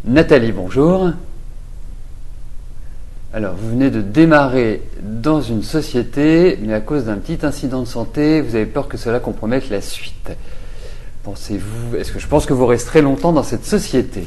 Nathalie, bonjour. Alors, vous venez de démarrer dans une société, mais à cause d'un petit incident de santé, vous avez peur que cela compromette la suite. Pensez-vous, est-ce que je pense que vous resterez longtemps dans cette société ?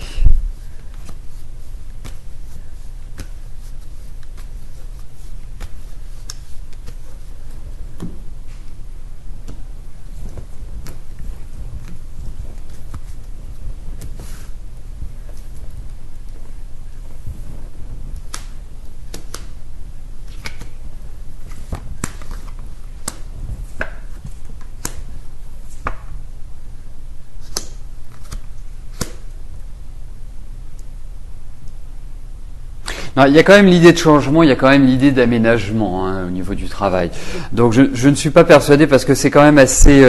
Non, il y a quand même l'idée de changement, il y a quand même l'idée d'aménagement au niveau du travail. Donc je ne suis pas persuadé parce que c'est quand même assez.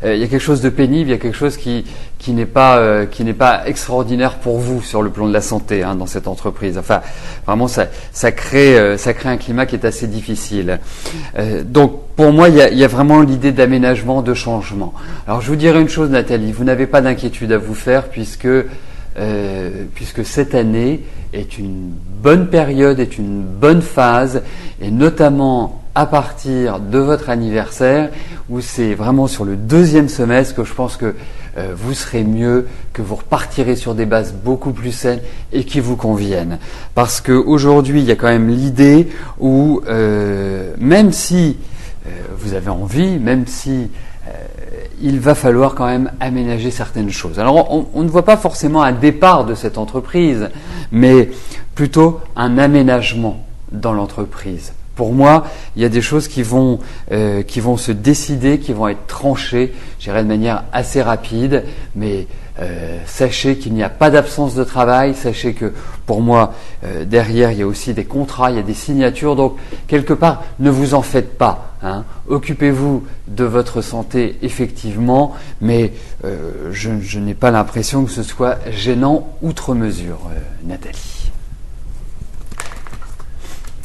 Il y a quelque chose de pénible, il y a quelque chose qui n'est pas extraordinaire pour vous sur le plan de la santé dans cette entreprise. Enfin, vraiment ça crée un climat qui est assez difficile. Donc pour moi, il y a vraiment l'idée d'aménagement, de changement. Alors je vous dirais une chose, Nathalie, vous n'avez pas d'inquiétude à vous faire puisque cette année est une bonne période, est une bonne phase, et notamment à partir de votre anniversaire, où c'est vraiment sur le deuxième semestre que je pense que vous serez mieux, que vous repartirez sur des bases beaucoup plus saines et qui vous conviennent. Parce qu'aujourd'hui, il y a quand même l'idée où, même si vous avez envie, même si il va falloir quand même aménager certaines choses. Alors, on ne voit pas forcément un départ de cette entreprise, mais plutôt un aménagement dans l'entreprise. Pour moi, il y a des choses qui vont se décider, qui vont être tranchées, je dirais de manière assez rapide, mais sachez qu'il n'y a pas d'absence de travail, sachez que pour moi, derrière, il y a aussi des contrats, il y a des signatures, donc quelque part, ne vous en faites pas. Occupez-vous de votre santé, effectivement, mais je n'ai pas l'impression que ce soit gênant outre mesure, Nathalie.